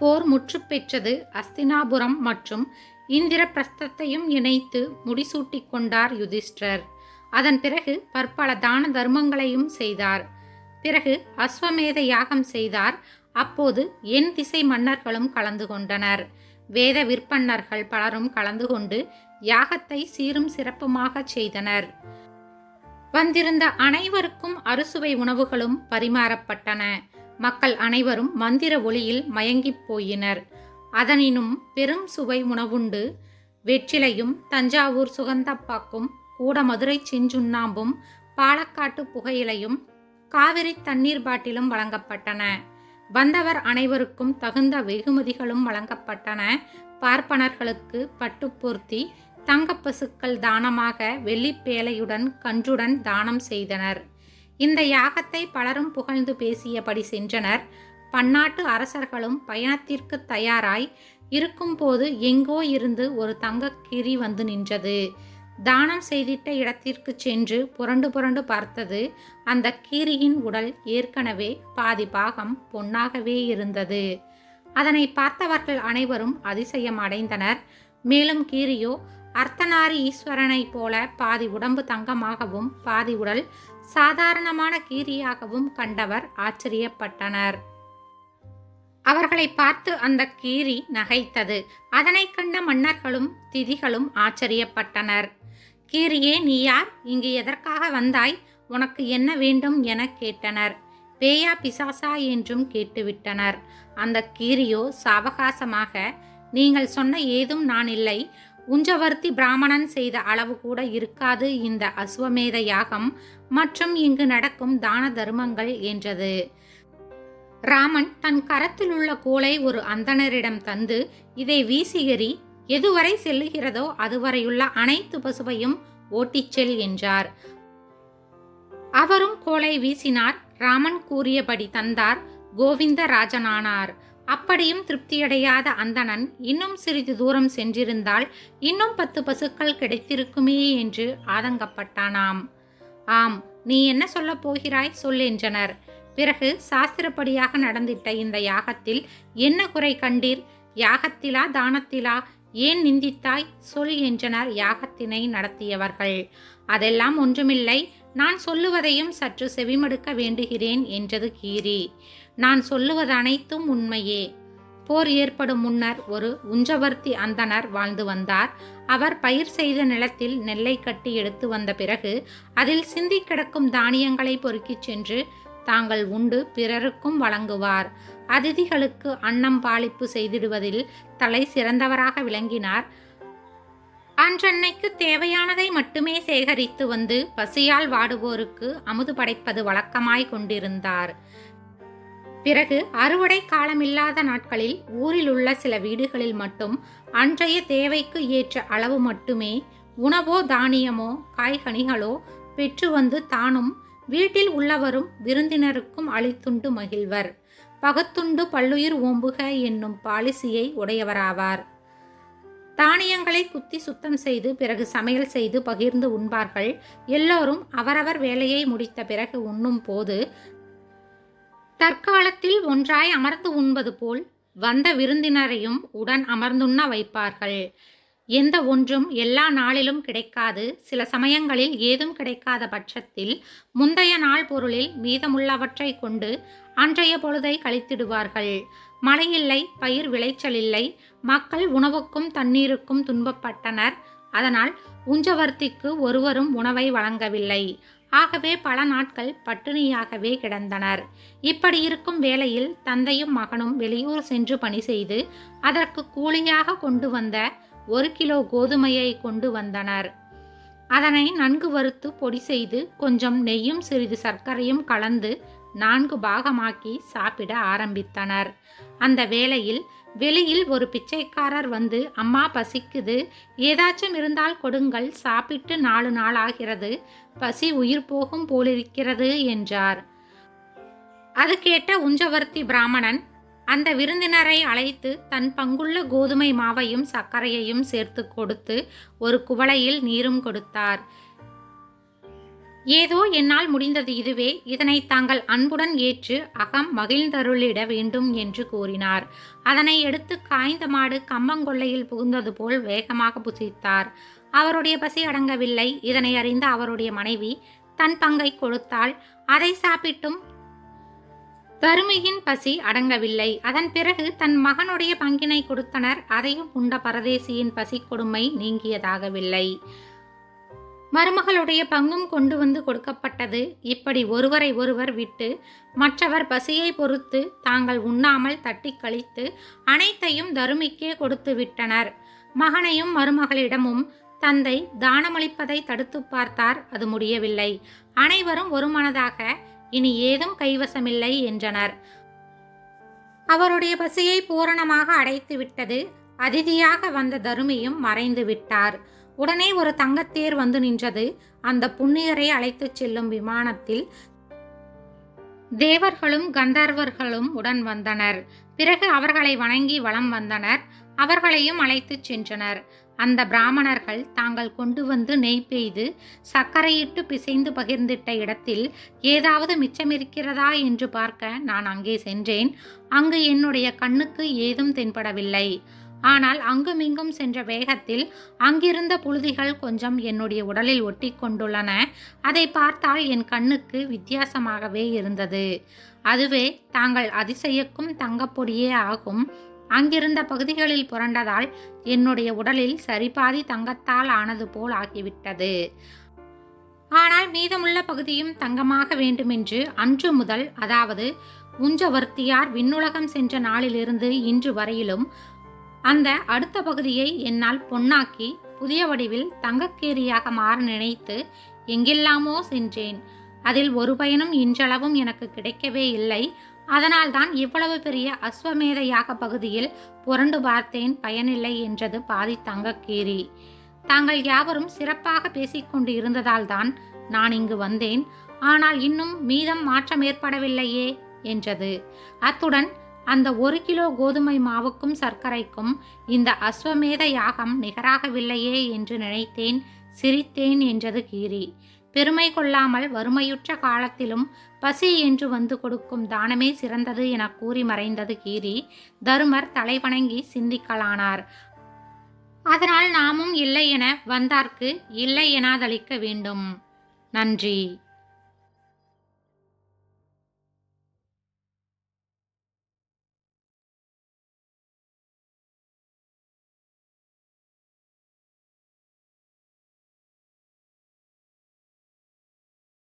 போர் முற்றுப் பெற்றது. அஸ்தினாபுரம் மற்றும் இந்திரபிரஸ்தத்தையும் இணைத்து முடிசூட்டிக் கொண்டார் யுதிஷ்டிரர். அதன் பிறகு பற்பல தான தர்மங்களையும் செய்தார். பிறகு அஸ்வமேத யாகம் செய்தார். அப்போது என் திசை மன்னர்களும் கலந்து கொண்டனர். வேத விற்பன்னர்கள் பலரும் கலந்து கொண்டு யாகத்தை சீரும் சிறப்புமாக செய்தனர். வந்திருந்த அனைவருக்கும் அறுசுவை உணவுகளும் பரிமாறப்பட்டன. மக்கள் அனைவரும் மந்திர ஒளியில் மயங்கிப் போயினர். அதனினும் பெரும் சுவை உணவுண்டு வெற்றிலையும் தஞ்சாவூர் சுகந்தப்பாக்கும் கூட மதுரை செஞ்சுண்ணாம்பும் பாலக்காட்டு புகையிலையும் காவிரி தண்ணீர் பாட்டிலும் வழங்கப்பட்டன. வந்தவர் அனைவருக்கும் தகுந்த வெகுமதிகளும் வழங்கப்பட்டன. பார்ப்பனர்களுக்கு பட்டுப்பொருத்தி தங்கப்பசுக்கள் தானமாக வெள்ளிப்பேலையுடன் கன்றுடன் தானம் செய்தனர். இந்த யாகத்தை பலரும் புகழ்ந்து பேசியபடி சென்றனர். பன்னாட்டு அரசர்களும் பயணத்திற்கு தயாராய் இருக்கும்போது எங்கோ இருந்து ஒரு தங்கக்கீரி வந்து நின்றது. தானம் செய்திட்ட இடத்திற்கு சென்று புரண்டு புரண்டு பார்த்தது. அந்த கீரியின் உடல் ஏற்கனவே பாதி பாகம் பொன்னாகவே இருந்தது. அதனை பார்த்தவர்கள் அனைவரும் அதிசயம் அடைந்தனர். மேலும் கீரியோ அர்த்தநாரி ஈஸ்வரனை போல பாதி உடம்பு தங்கமாகவும் பாதி உடல் சாதாரணமான கீரியாகவும் கண்டவர் ஆச்சரியப்பட்டனர். அவர்களை பார்த்து அந்த கீரி நகைத்தது. அதனை கண்ட மன்னர்களும் திதிகளும் ஆச்சரியப்பட்டனர். கீரியே, நீ யார்? இங்கு எதற்காக வந்தாய்? உனக்கு என்ன வேண்டும் என கேட்டனர். பேயா பிசாசா என்றும் கேட்டுவிட்டனர். அந்த கீரியோ சாவகாசமாக, நீங்கள் சொன்ன ஏதும் நான் இல்லை. உஞ்சவர்த்தி பிராமணன் செய்த அளவு கூட இருக்காது இந்த அஸ்வமேத யாகம் மற்றும் இங்கு நடக்கும் தான தர்மங்கள் என்றது. ராமன் தன் கரத்தில் உள்ள கோலை ஒரு அந்தணரிடம் தந்து, இதை வீசியெறி, எதுவரை செல்லுகிறதோ அதுவரையுள்ள அனைத்து பசுவையும் ஓட்டிச் செல் என்றார். அவரும் கோலை வீசினார். ராமன் கூறியபடி தந்தார். கோவிந்தராஜனானார். அப்படியும் திருப்தியடையாத அந்தணன் இன்னும் சிறிது தூரம் சென்றிருந்தால் இன்னும் 10 பசுக்கள் கிடைத்திருக்குமே என்று ஆதங்கப்பட்டானாம். ஆம், நீ என்ன சொல்லப் போகிறாய்? சொல் என்றனர். பிறகு சாஸ்திரப்படியாக நடந்திட்ட இந்த யாகத்தில் என்ன குறை கண்டீர்? யாகத்திலா தானத்திலா? ஏன் நிந்தித்தாய்? சொல் என்றனர் யாகத்தினை நடத்தியவர்கள். அதெல்லாம் ஒன்றுமில்லை, நான் சொல்லுவதையும் சற்று செவிமடுக்க வேண்டுகிறேன் என்றது கீரி. நான் சொல்லுவது அனைத்தும் உண்மையே. போர் ஏற்படும் முன்னர் ஒரு உஞ்சவர்த்தி அந்தணர் வாழ்ந்து வந்தார். அவர் பயிர் செய்த நிலத்தில் நெல்லை கட்டி எடுத்து வந்த பிறகு அதில் சிந்தி கிடக்கும் தானியங்களை பொறுக்கிச் சென்று தாங்கள் உண்டு பிறருக்கும் வழங்குவார். அதிதிகளுக்கு அன்னம் பாலிப்பு செய்திடுவதில் தலை சிறந்தவராக விளங்கினார். அன்றன்னைக்கு தேவையானதை மட்டுமே சேகரித்து வந்து பசியால் வாடுவோருக்கு அமுது படைப்பது வழக்கமாய் கொண்டிருந்தார். பிறகு அறுவடை காலமில்லாத நாட்களில் ஊரில் உள்ள சில வீடுகளில் மட்டும் அன்றைய தேவைக்கு ஏற்ற அளவு மட்டுமே உணவோ தானியமோ காய்கனிகளோ பெற்று வந்து தானும் வீட்டில் உள்ளவரும் விருந்தினருக்கும் அளித்துண்டு மகிழ்வர். பகுத்துண்டு பல்லுயிர் ஓம்புக என்னும் பாலிசியை உடையவராவார். தானியங்களை குத்தி சுத்தம் செய்து பிறகு சமையல் செய்து பகிர்ந்து உண்பார்கள். எல்லோரும் அவரவர் வேலையை முடித்த பிறகு உண்ணும் போது தற்காலத்தில் ஒன்றாய் அமர்ந்து உண்பது போல் வந்த விருந்தினரையும் உடன் அமர்ந்துண்ண வைப்பார்கள். எந்த ஒன்றும் எல்லா நாளிலும் கிடைக்காது. சில சமயங்களில் ஏதும் கிடைக்காத பட்சத்தில் முந்தைய நாள் பொருளில் மீதமுள்ளவற்றை கொண்டு அன்றைய பொழுதை கழித்திடுவார்கள். மழையில்லை, பயிர் விளைச்சல் இல்லை. மக்கள் உணவுக்கும் தண்ணீருக்கும் துன்பப்பட்டனர். அதனால் உஞ்சவர்த்திக்கு ஒருவரும் உணவை வழங்கவில்லை. ஆகவே பல நாட்கள் பட்டினியாகவே கிடந்தனர். இப்படி இருக்கும் வேளையில் தந்தையும் மகனும் வெளியூர் சென்று பணி செய்து அதற்கு கூலியாக கொண்டு வந்த 1 கிலோ கோதுமையை கொண்டு வந்தனர். அதனை நன்கு வறுத்து பொடி செய்து கொஞ்சம் நெய்யும் சிறிது சர்க்கரையும் கலந்து 4 பாகமாக்கி சாப்பிட ஆரம்பித்தனர். அந்த வேளையில் வெளியில் ஒரு பிச்சைக்காரர் வந்து, அம்மா பசிக்குது, ஏதாச்சும் இருந்தால் கொடுங்கள், சாப்பிட்டு 4 நாளாகிறது, பசி உயிர் போகும் போலிருக்கிறது என்றார். அது கேட்ட உஞ்சவர்த்தி பிராமணன் அந்த விருந்தினரை அழைத்து தன் பங்குள்ள கோதுமை மாவையும் சர்க்கரையையும் சேர்த்து கொடுத்து ஒரு குவளையில் நீரும் கொடுத்தார். ஏதோ என்னால் முடிந்தது இதுவே, இதனை தாங்கள் அன்புடன் ஏற்று அகம் மகிழ்ந்தருளிட வேண்டும் என்று கூறினார். அதனை எடுத்து காய்ந்த மாடு கம்பங்கொள்ளையில் புகுந்தது போல் வேகமாக புசித்தார். அவருடைய பசி அடங்கவில்லை. இதனை அறிந்த அவருடைய மனைவி தன் பங்கை கொடுத்தாள். அதை சாப்பிட்டும் தருமியின் பசி அடங்கவில்லை. அதன் பிறகு தன் மகனுடைய பங்கினை கொடுத்தனர். அதையும் உண்ட பரதேசியின் பசி கொடுமை நீங்கியதாகவில்லை. மருமகளுடைய பங்கும் கொண்டு வந்து கொடுக்கப்பட்டது. இப்படி ஒருவரை ஒருவர் விட்டு மற்றவர் பசியை பொறுத்து தாங்கள் உண்ணாமல் தட்டி கழித்து அனைத்தையும் தருமிக்கே கொடுத்து விட்டனர். மகனையும் மருமகளிடமும் தந்தை தானமளிப்பதை தடுத்து பார்த்தார். அது முடியவில்லை. அனைவரும் ஒருமனதாக இனி ஏதும் கைவசமில்லை என்றனர். அவருடைய பசியை பூரணமாக அடைத்து விட்டது. அதிதியாக வந்த தருமியும் மறைந்து விட்டார். உடனே ஒரு தங்கத்தேர் வந்து நின்றது. அந்த புண்ணியரை அழைத்துச் செல்லும் விமானத்தில் தேவர்களும் கந்தர்வர்களும் உடன் வந்தனர். பிறகு அவர்களை வணங்கி வலம் வந்தனர். அவர்களையும் அழைத்துச் சென்றனர். அந்த பிராமணர்கள் தாங்கள் கொண்டு வந்து நெய் பெய்து சர்க்கரையிட்டு பிசைந்து பகிர்ந்திட்ட இடத்தில் ஏதாவது மிச்சமிருக்கிறதா என்று பார்க்க நான் அங்கே சென்றேன். அங்கு என்னுடைய கண்ணுக்கு ஏதும் தென்படவில்லை. ஆனால் அங்குமிங்கும் சென்ற வேகத்தில் அங்கிருந்த புழுதிகள் கொஞ்சம் என்னுடைய உடலில் ஒட்டி கொண்டுள்ளன. அதை பார்த்தால் என் கண்ணுக்கு வித்தியாசமாகவே இருந்தது. அதுவே தாங்கள் அதிசயக்கும் தங்கப்பொடியே ஆகும். அங்கிருந்த பகுதிகளில் புரண்டதால் என்னுடைய உடலில் சரிபாதி தங்கத்தால் ஆனது போல் ஆகிவிட்டது. ஆனால் மீதமுள்ள பகுதியும் தங்கமாக வேண்டுமென்று அன்று முதல், அதாவது உஞ்சவர்த்தியார் விண்ணுலகம் சென்ற நாளிலிருந்து இன்று வரையிலும் அந்த அடுத்த பகுதியை என்னால் பொன்னாக்கி புதிய வடிவில் தங்கக்கேரியாக மாற நினைத்து எங்கெல்லாமோ சென்றேன். அதில் ஒரு பயனும் இன்றளவும் எனக்கு கிடைக்கவே இல்லை. அதனால்தான் இவ்வளவு பெரிய அஸ்வமேத யாக பகுதியில் புரண்டு பார்த்தேன், பயனில்லை என்றது பாதி தங்கக்கேரி. தாங்கள் யாவரும் சிறப்பாக பேசிக்கொண்டு இருந்ததால்தான் நான் இங்கு வந்தேன். ஆனால் இன்னும் மீதம் மாற்றம் ஏற்படவில்லையே என்றது. அத்துடன் அந்த 1 கிலோ கோதுமை மாவுக்கும் சர்க்கரைக்கும் இந்த அஸ்வமேத யாகம் நிகராகவில்லையே என்று நினைத்தேன், சிரித்தேன் என்றது கீரி. பெருமை கொள்ளாமல் வறுமையுற்ற காலத்திலும் பசி என்று வந்து கொடுக்கும் தானமே சிறந்தது என கூறி மறைந்தது கீரி. தருமர் தலைவணங்கி சிந்திக்கலானார். அதனால் நாமும் இல்லை என வந்தார்க்கு இல்லை எனாதளிக்க வேண்டும். நன்றி.